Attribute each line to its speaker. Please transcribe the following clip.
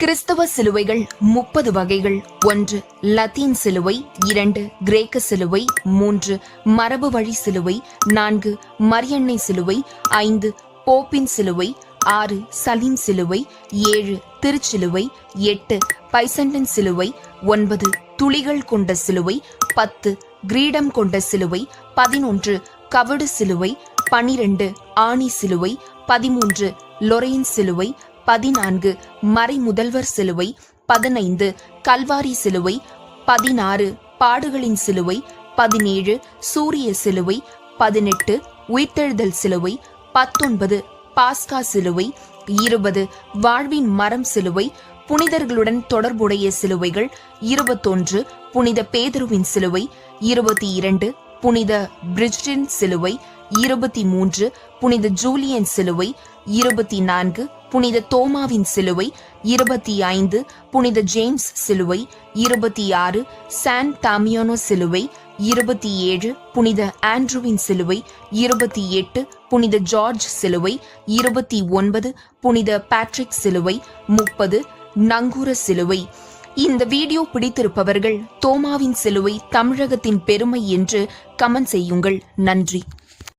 Speaker 1: கிறிஸ்தவ சிலுவைகள் 30 வகைகள். 1. லத்தீன் சிலுவை. 2. கிரேக்க சிலுவை. 3. மரபு வழி சிலுவை. 4. மரியன்னை சிலுவை. 5. போப்பின் சிலுவை. 6. சலீம் சிலுவை. 7. திருச்சிலுவை. 8. பைசண்டன் சிலுவை. 9. துளிகள் கொண்ட சிலுவை. 10. கிரீடம் கொண்ட சிலுவை. 11. கவடு சிலுவை. 12. ஆணி சிலுவை. 13. லொரைன் சிலுவை. 14. மறைமுதல்வர் சிலுவை. 15. கல்வாரி சிலுவை. 16. பாடுகளின் சிலுவை. 17. சூரிய சிலுவை. 18. உயிர்த்தெழுதல் சிலுவை. 19. பாஸ்கா சிலுவை. 20. வாழ்வின் மரம் சிலுவை. புனிதர்களுடன் தொடர்புடைய சிலுவைகள். 21. புனித பேதுருவின் சிலுவை. 22. புனித பிரிட்ஜின் சிலுவை. 23. புனித ஜூலியன் சிலுவை. 24. புனித தோமாவின் சிலுவை. 25. புனித ஜேம்ஸ் சிலுவை. 26. சான் டாமியானோ சிலுவை. 27. புனித ஆண்ட்ரூவின் சிலுவை. 28. புனித ஜார்ஜ் சிலுவை. 29. புனித பேட்ரிக் சிலுவை. 30. நங்கூர சிலுவை. இந்த வீடியோ பிடித்திருப்பவர்கள் தோமாவின் சிலுவை தமிழகத்தின் பெருமை என்று கமெண்ட் செய்யுங்கள். நன்றி.